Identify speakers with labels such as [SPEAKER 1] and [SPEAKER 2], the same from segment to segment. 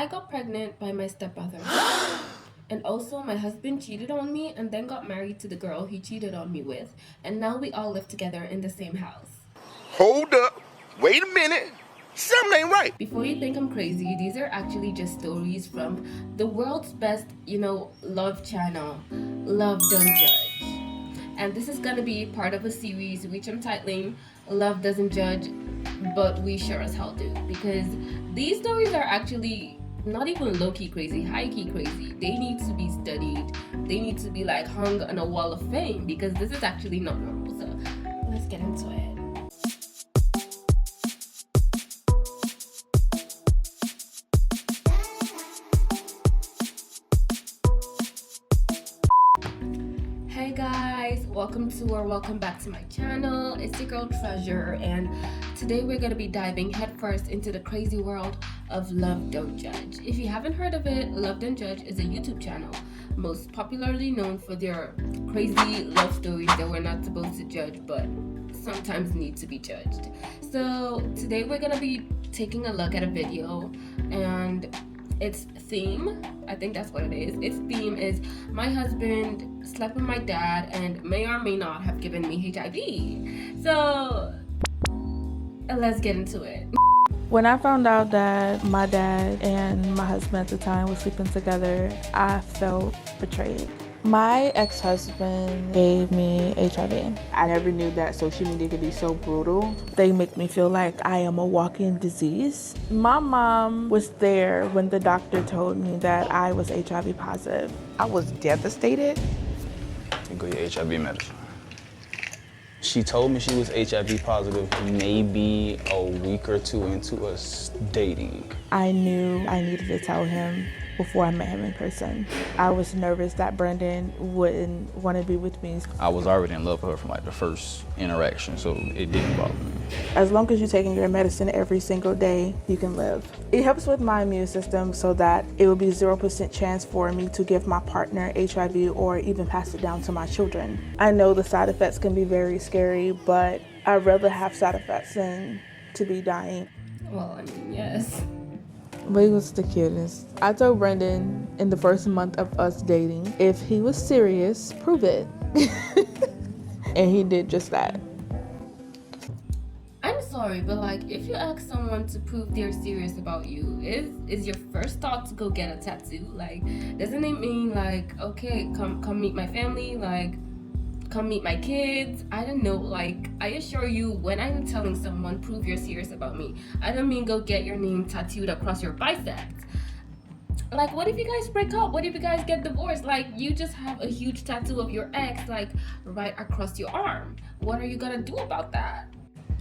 [SPEAKER 1] I got pregnant by my stepbrother. And also, my husband cheated on me and then got married to the girl he cheated on me with. And now we all live together in the same house.
[SPEAKER 2] Hold up. Wait a minute. Something ain't right.
[SPEAKER 1] Before you think I'm crazy, these are actually just stories from the world's best, love channel, Love Don't Judge. And this is gonna be part of a series which I'm titling Love Doesn't Judge, but we sure as hell do. Because these stories are actually not even low-key crazy, high-key crazy. They need to be studied. They need to be like hung on a wall of fame because this is actually not normal. So let's get into it. Hey guys, welcome back to my channel. It's your girl Treazure, and today we're gonna be diving headfirst into the crazy world of Love Don't Judge. If you haven't heard of it, Love Don't Judge is a YouTube channel most popularly known for their crazy love stories that we're not supposed to judge but sometimes need to be judged. So today we're gonna be taking a look at a video, and its theme, I think that's what it is. Its theme is my husband slept with my dad and may or may not have given me HIV. So let's get into it.
[SPEAKER 3] When I found out that my dad and my husband at the time were sleeping together, I felt betrayed. My ex-husband gave me HIV.
[SPEAKER 4] I never knew that social media could be so brutal.
[SPEAKER 3] They make me feel like I am a walking disease. My mom was there when the doctor told me that I was HIV positive.
[SPEAKER 4] I was devastated.
[SPEAKER 5] You go your HIV medicine. She told me she was HIV positive maybe a week or two into us dating.
[SPEAKER 3] I knew I needed to tell him before I met him in person. I was nervous that Brendan wouldn't want to be with me.
[SPEAKER 5] I was already in love with her from like the first interaction, so it didn't bother me.
[SPEAKER 3] As long as you're taking your medicine every single day, you can live. It helps with my immune system so that it will be 0% chance for me to give my partner HIV or even pass it down to my children. I know the side effects can be very scary, but I'd rather have side effects than to be dying.
[SPEAKER 1] Well, I mean, yes.
[SPEAKER 3] But he was the cutest. I told Brendan in the first month of us dating, if he was serious, prove it. And he did just that.
[SPEAKER 1] I'm sorry, but like, if you ask someone to prove they're serious about you, is your first thought to go get a tattoo? Like, doesn't it mean like, okay, come meet my family, like, come meet my kids? I don't know, like, I assure you, when I'm telling someone, prove you're serious about me, I don't mean go get your name tattooed across your biceps. Like, what if you guys break up? What if you guys get divorced? Like, you just have a huge tattoo of your ex, like, right across your arm. What are you gonna do about that?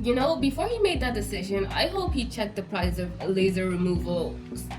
[SPEAKER 1] You know, before he made that decision, I hope he checked the price of laser removal,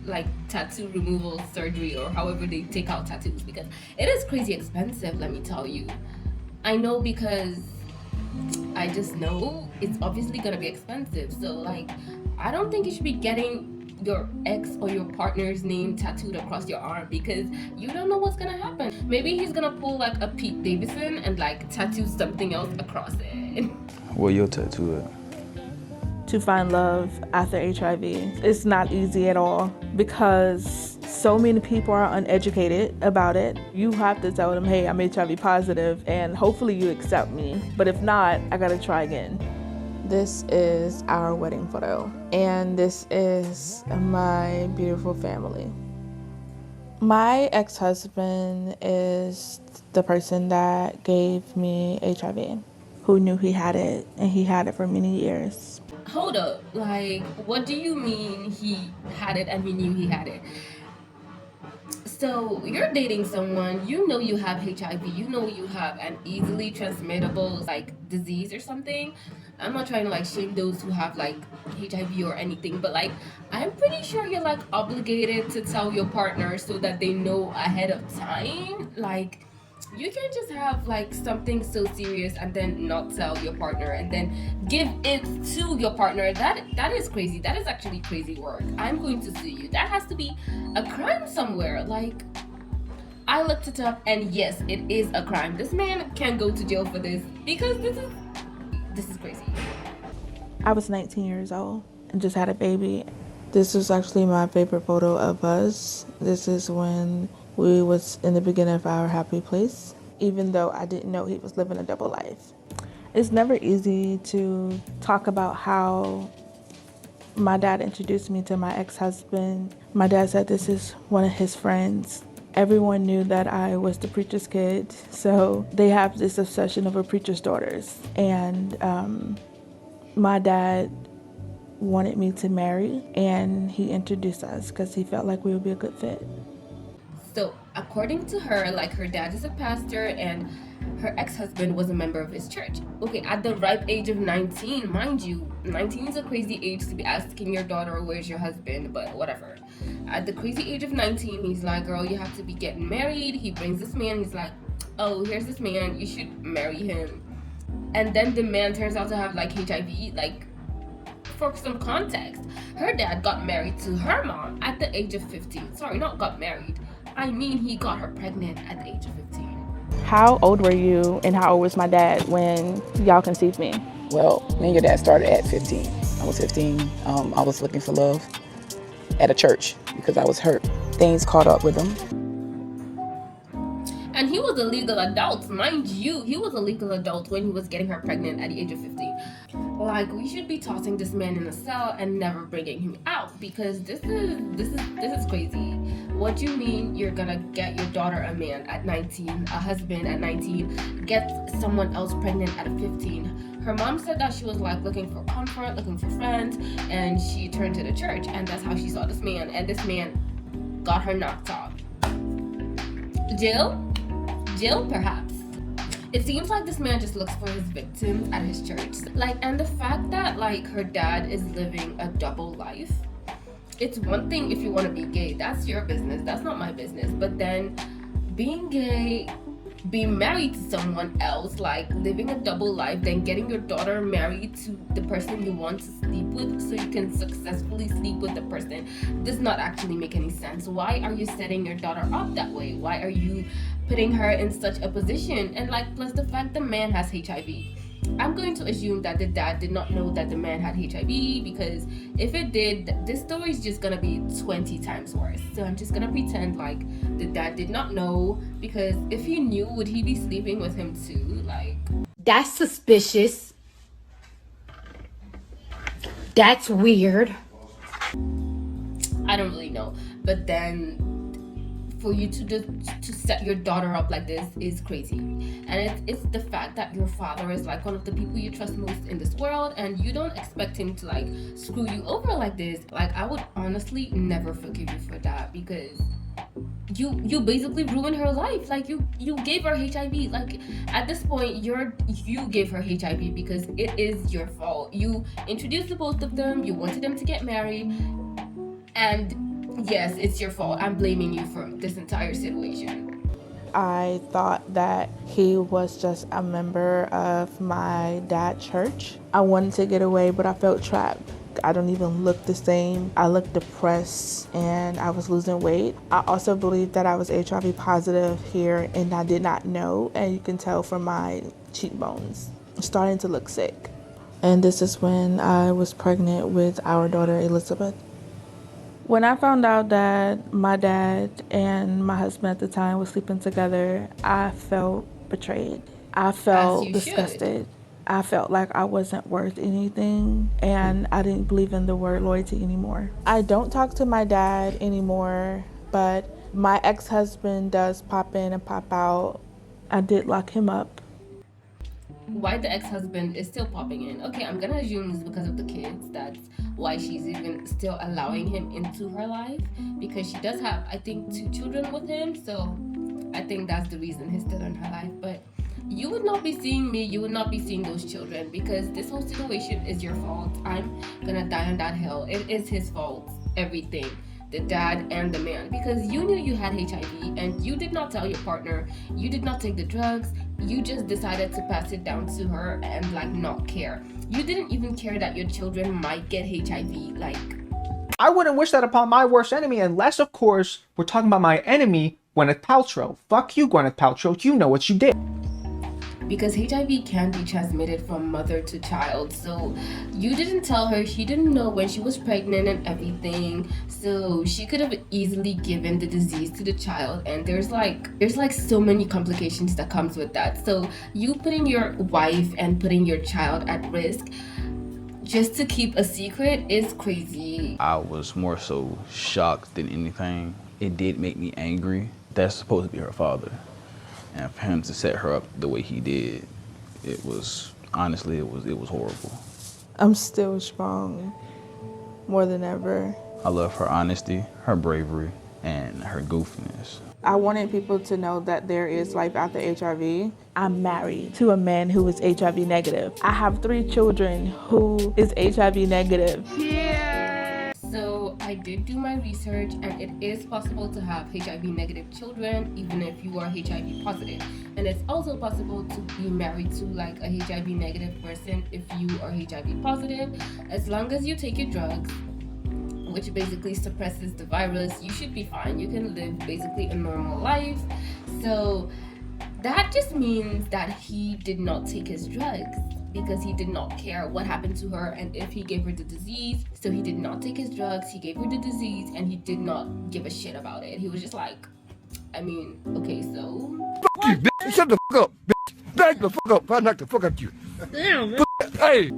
[SPEAKER 1] like tattoo removal surgery, or however they take out tattoos, because it is crazy expensive, let me tell you. I know because I just know it's obviously gonna be expensive. So like, I don't think you should be getting your ex or your partner's name tattooed across your arm because you don't know what's gonna happen. Maybe he's gonna pull like a Pete Davidson and like tattoo something else across it.
[SPEAKER 5] Where your tattoo at?
[SPEAKER 3] To find love after HIV, it's not easy at all because so many people are uneducated about it. You have to tell them, hey, I'm HIV positive, and hopefully you accept me. But if not, I gotta try again. This is our wedding photo, and this is my beautiful family. My ex-husband is the person that gave me HIV, who knew he had it, and he had it for many years.
[SPEAKER 1] Hold up, like, what do you mean he had it and he knew he had it? So you're dating someone, you know you have HIV, you know you have an easily transmittable like disease or something. I'm not trying to like shame those who have like HIV or anything, but like, I'm pretty sure you're like obligated to tell your partner so that they know ahead of time. Like, you can't just have like something so serious and then not tell your partner and then give it to your partner. That is crazy. That is actually crazy work. I'm going to sue you. That has to be a crime somewhere. Like, I looked it up and yes, it is a crime. This man can go to jail for this because this is crazy.
[SPEAKER 3] I was 19 years old and just had a baby. This was actually my favorite photo of us. This is when we was in the beginning of our happy place, even though I didn't know he was living a double life. It's never easy to talk about how my dad introduced me to my ex-husband. My dad said this is one of his friends. Everyone knew that I was the preacher's kid, so they have this obsession over preacher's daughters. And my dad wanted me to marry, and he introduced us because he felt like we would be a good fit.
[SPEAKER 1] So, according to her, like her dad is a pastor and her ex-husband was a member of his church. Okay, at the ripe age of 19, mind you, 19 is a crazy age to be asking your daughter, where's your husband, but whatever. At the crazy age of 19, he's like, girl, you have to be getting married. He brings this man, he's like, oh, here's this man, you should marry him. And then the man turns out to have like HIV, like, for some context, her dad got married to her mom at the age of 15. Sorry, not got married. I mean, he got her pregnant at the age of 15.
[SPEAKER 3] How old were you and how old was my dad when y'all conceived me?
[SPEAKER 4] Well, me and your dad started at 15. I was 15. I was looking for love at a church because I was hurt. Things caught up with him.
[SPEAKER 1] And he was a legal adult, mind you. He was a legal adult when he was getting her pregnant at the age of 15. Like, we should be tossing this man in a cell and never bringing him out, because this is crazy. What do you mean you're gonna get your daughter a man at 19, a husband at 19, get someone else pregnant at 15? Her mom said that she was like looking for comfort, looking for friends, and she turned to the church, and that's how she saw this man, and this man got her knocked off. Jail? Jail, perhaps. It seems like this man just looks for his victims at his church. Like, and the fact that like her dad is living a double life. It's one thing if you want to be gay, that's your business, that's not my business. But then being gay, being married to someone else, like living a double life, then getting your daughter married to the person you want to sleep with so you can successfully sleep with the person, does not actually make any sense. Why are you setting your daughter up that way? Why are you putting her in such a position? And like, plus the fact the man has HIV. I'm going to assume that the dad did not know that the man had HIV, because if it did, this story is just gonna be 20 times worse. So I'm just gonna pretend like the dad did not know, because if he knew, would he be sleeping with him too? Like,
[SPEAKER 6] that's suspicious. That's weird.
[SPEAKER 1] I don't really know. But then for you to set your daughter up like this is crazy. And it's the fact that your father is like one of the people you trust most in this world, and you don't expect him to like screw you over like this. Like, I would honestly never forgive you for that, because you basically ruined her life. Like, you gave her HIV. Like, at this point, you gave her HIV because it is your fault. You introduced the both of them, you wanted them to get married, and yes, it's your fault. I'm blaming you for this entire situation.
[SPEAKER 3] I thought that he was just a member of my dad's church. I wanted to get away, but I felt trapped. I don't even look the same. I looked depressed and I was losing weight. I also believed that I was HIV positive here, and I did not know. And you can tell from my cheekbones. I'm starting to look sick. And this is when I was pregnant with our daughter, Elizabeth. When I found out that my dad and my husband at the time were sleeping together, I felt betrayed. I felt disgusted. I felt like I wasn't worth anything, and I didn't believe in the word loyalty anymore. I don't talk to my dad anymore, but my ex-husband does pop in and pop out. I did lock him up.
[SPEAKER 1] Why the ex-husband is still popping in? Okay, I'm gonna assume it's because of the kids. That's why she's even still allowing him into her life, because she does have, I think, 2 children with him. So I think that's the reason he's still in her life. But you would not be seeing me, you would not be seeing those children, because this whole situation is your fault. I'm gonna die on that hill. It is his fault, everything. The dad and the man, because you knew you had HIV and you did not tell your partner, you did not take the drugs, you just decided to pass it down to her and like not care. You didn't even care that your children might get HIV. Like,
[SPEAKER 7] I wouldn't wish that upon my worst enemy, unless of course we're talking about my enemy, Gwyneth Paltrow. Fuck you, Gwyneth Paltrow, you know what you did.
[SPEAKER 1] because HIV can be transmitted from mother to child. So you didn't tell her, she didn't know when she was pregnant and everything, so she could have easily given the disease to the child, and there's like so many complications that comes with that. So you putting your wife and putting your child at risk just to keep a secret is crazy.
[SPEAKER 5] I was more so shocked than anything. It did make me angry. That's supposed to be her father. And for him to set her up the way he did, it was, honestly, it was horrible.
[SPEAKER 3] I'm still strong, more than ever.
[SPEAKER 5] I love her honesty, her bravery, and her goofiness.
[SPEAKER 3] I wanted people to know that there is life after HIV. I'm married to a man who is HIV negative. I have 3 children who is HIV negative.
[SPEAKER 1] So I did do my research, and it is possible to have HIV negative children even if you are HIV positive. And it's also possible to be married to like a HIV negative person if you are HIV positive. As long as you take your drugs, which basically suppresses the virus, you should be fine. You can live basically a normal life. So that just means that he did not take his drugs because he did not care what happened to her and if he gave her the disease. So he did not take his drugs, he gave her the disease, and he did not give a shit about it. He was just like, I mean, okay, so
[SPEAKER 2] Fuck you, bitch. Shut the fuck up, bitch. Back the fuck up. If I knock the fuck out you. Damn, hey.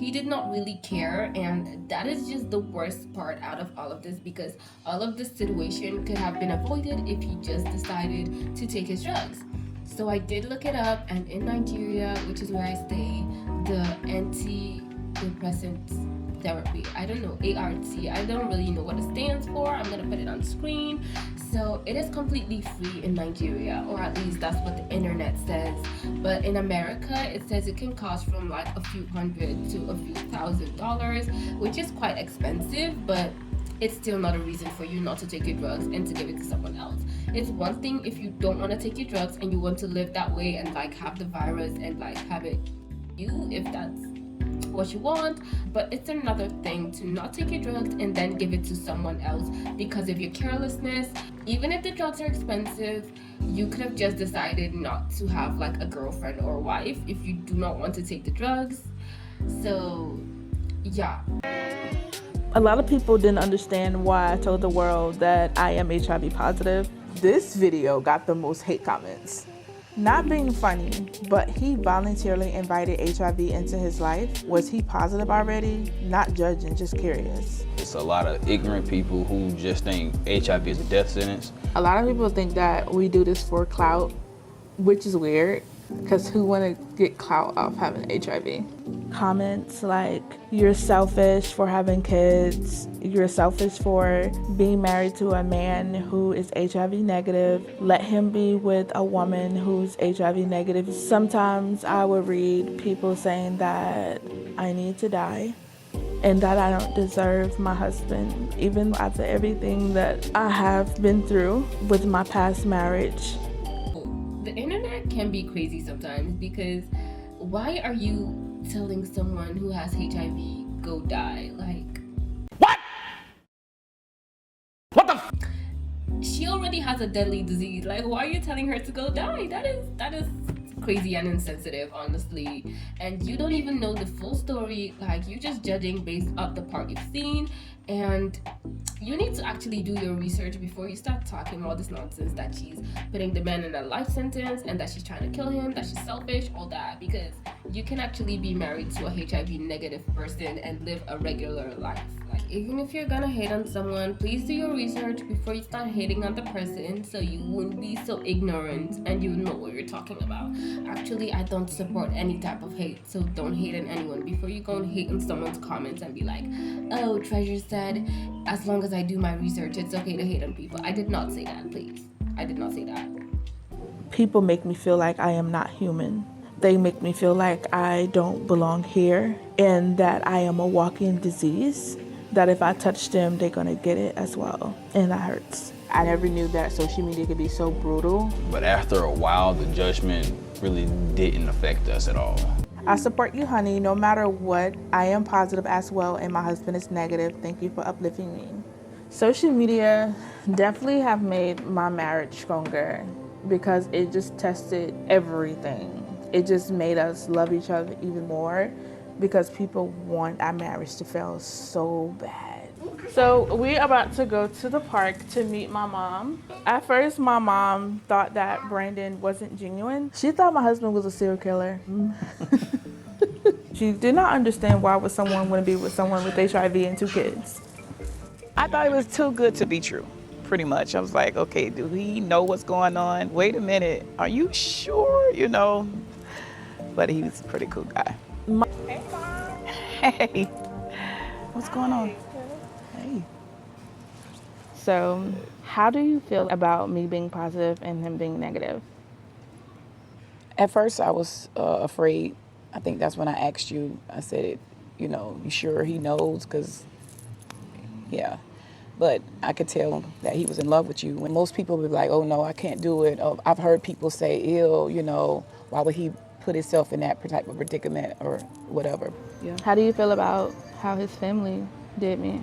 [SPEAKER 1] he did not really care, and that is just the worst part out of all of this, because all of this situation could have been avoided if he just decided to take his drugs. So I did look it up, and in Nigeria, which is where I stay, the antidepressant therapy, I don't know, ART, I don't really know what it stands for. I'm gonna put it on screen. So it is completely free in Nigeria, or at least that's what the internet says. But in America, it says it can cost from like a few $100 to a few $1,000s, which is quite expensive, but it's still not a reason for you not to take your drugs and to give it to someone else. It's one thing if you don't want to take your drugs and you want to live that way and like have the virus and like have it you, if that's what you want, but it's another thing to not take your drugs and then give it to someone else because of your carelessness. Even if the drugs are expensive, you could have just decided not to have like a girlfriend or wife if you do not want to take the drugs. So yeah.
[SPEAKER 3] A lot of people didn't understand why I told the world that I am HIV positive. This video got the most hate comments. Not being funny, but he voluntarily invited HIV into his life. Was he positive already? Not judging, just curious.
[SPEAKER 5] It's a lot of ignorant people who just think HIV is a death sentence.
[SPEAKER 3] A lot of people think that we do this for clout, which is weird, because who want to get clout off having HIV? Comments like, you're selfish for having kids, you're selfish for being married to a man who is HIV negative, let him be with a woman who's HIV negative. Sometimes I would read people saying that I need to die and that I don't deserve my husband, even after everything that I have been through with my past marriage.
[SPEAKER 1] The internet can be crazy sometimes, because why are you telling someone who has HIV go die? Like,
[SPEAKER 2] What the f?
[SPEAKER 1] she already has a deadly disease. Like, why are you telling her to go die? That is crazy and insensitive, honestly. And you don't even know the full story. Like, you're just judging based off the part you've seen, and you need to actually do your research before you start talking all this nonsense that she's putting the man in a life sentence and that she's trying to kill him, that she's selfish, all that, because you can actually be married to a HIV negative person and live a regular life. Like, even if you're gonna hate on someone, please do your research before you start hating on the person, so you wouldn't be so ignorant and you know what you're talking about. Actually, I don't support any type of hate, so don't hate on anyone before you go and hate on someone's comments and be like, oh, Treasure said, as long as I do my research, it's okay to hate on people. I did not say that, please. I did not say that.
[SPEAKER 3] People make me feel like I am not human. They make me feel like I don't belong here and that I am a walking disease, that if I touch them, they're gonna get it as well, and that hurts. I never knew that social media could be so brutal.
[SPEAKER 5] But after a while, the judgment really didn't affect us at all.
[SPEAKER 3] I support you, honey, no matter what. I am positive as well, and my husband is negative. Thank you for uplifting me. Social media definitely have made my marriage stronger because it just tested everything. it just made us love each other even more because people want our marriage to fail so bad. So we're about to go to the park to meet my mom. At first, my mom thought that Brandon wasn't genuine. She thought my husband was a serial killer. She did not understand why would someone want to be with someone with HIV and 2 kids.
[SPEAKER 4] I thought it was too good to be true, pretty much. I was like, okay, do he know what's going on? Wait a minute, are you sure? You know, but he was a pretty cool guy. Hey, Mom. Hey, what's going on? Hey.
[SPEAKER 3] So, how do you feel about me being positive and him being negative?
[SPEAKER 4] At first, I was afraid. I think that's when I asked you. I said, you know, you sure he knows? Because, yeah. But I could tell that he was in love with you. When most people would be like, oh, no, I can't do it. Oh, I've heard people say, ill, you know, why would he put himself in that type of predicament or whatever. Yeah.
[SPEAKER 3] How do you feel about how his family did me?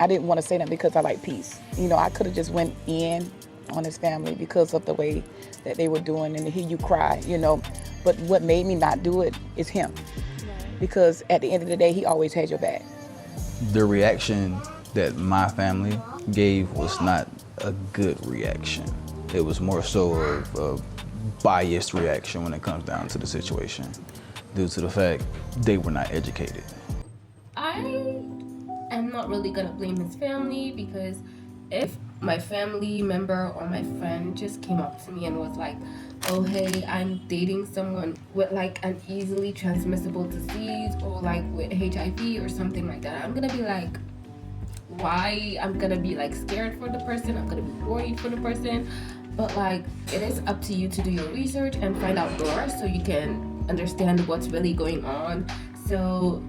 [SPEAKER 4] I didn't want to say that because I like peace. You know, I could have just went in on his family because of the way that they were doing and to hear you cry, you know. But what made me not do it is him. Right. Because at the end of the day, he always had your back.
[SPEAKER 5] The reaction that my family gave was not a good reaction. It was more so of a biased reaction when it comes down to the situation, due to the fact they were not educated.
[SPEAKER 1] I am not really gonna blame his family, because if my family member or my friend just came up to me and was like, oh hey, I'm dating someone with like an easily transmissible disease or like with HIV or something like that, I'm gonna be like, why? I'm gonna be like scared for the person, I'm gonna be worried for the person. But like, it is up to you to do your research and find out more so you can understand what's really going on. So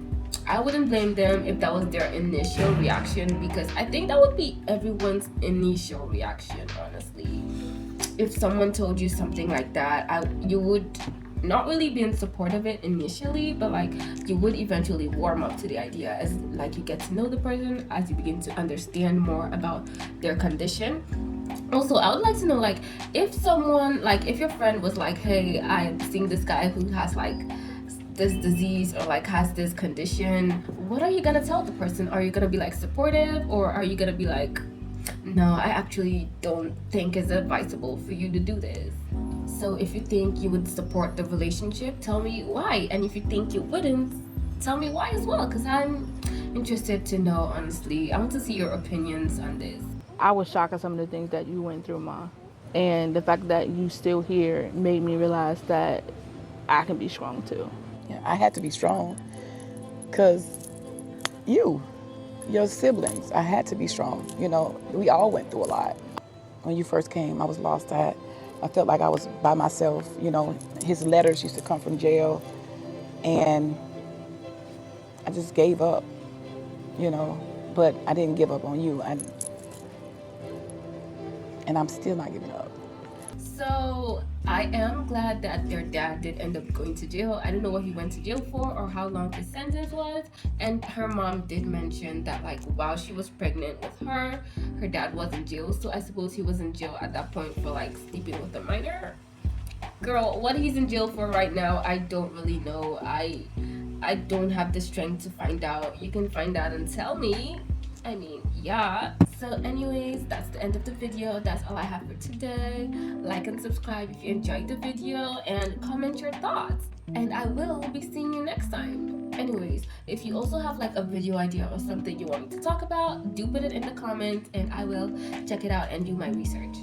[SPEAKER 1] I wouldn't blame them if that was their initial reaction, because I think that would be everyone's initial reaction, honestly. If someone told you something like that, you would not really be in support of it initially, but like you would eventually warm up to the idea as like you get to know the person, as you begin to understand more about their condition. Also, I would like to know, like, if someone, like, if your friend was like, hey, I'm seeing this guy who has like this disease or like has this condition, what are you gonna tell the person? Are you gonna be like supportive, or are you gonna be like, no, I actually don't think it's advisable for you to do this? So if you think you would support the relationship, tell me why. And if you think you wouldn't, tell me why as well, because I'm interested to know, honestly. I want to see your opinions on this.
[SPEAKER 3] I was shocked at some of the things that you went through, Ma. And the fact that you still here made me realize that I can be strong too.
[SPEAKER 4] Yeah, I had to be strong because your siblings, I had to be strong. You know, we all went through a lot. When you first came, I was lost. I felt like I was by myself. You know, his letters used to come from jail, and I just gave up, you know, but I didn't give up on you. And I'm still not giving up.
[SPEAKER 1] So I am glad that their dad did end up going to jail. I don't know what he went to jail for or how long his sentence was. And her mom did mention that like while she was pregnant with her dad was in jail. So I suppose he was in jail at that point for like sleeping with a minor. Girl, what he's in jail for right now, I don't really know. I don't have the strength to find out. You can find out and tell me. I mean, yeah. So anyways, that's the end of the video. That's all I have for today. Like and subscribe if you enjoyed the video, and comment your thoughts. And I will be seeing you next time. Anyways, if you also have like a video idea or something you want me to talk about, do put it in the comments and I will check it out and do my research.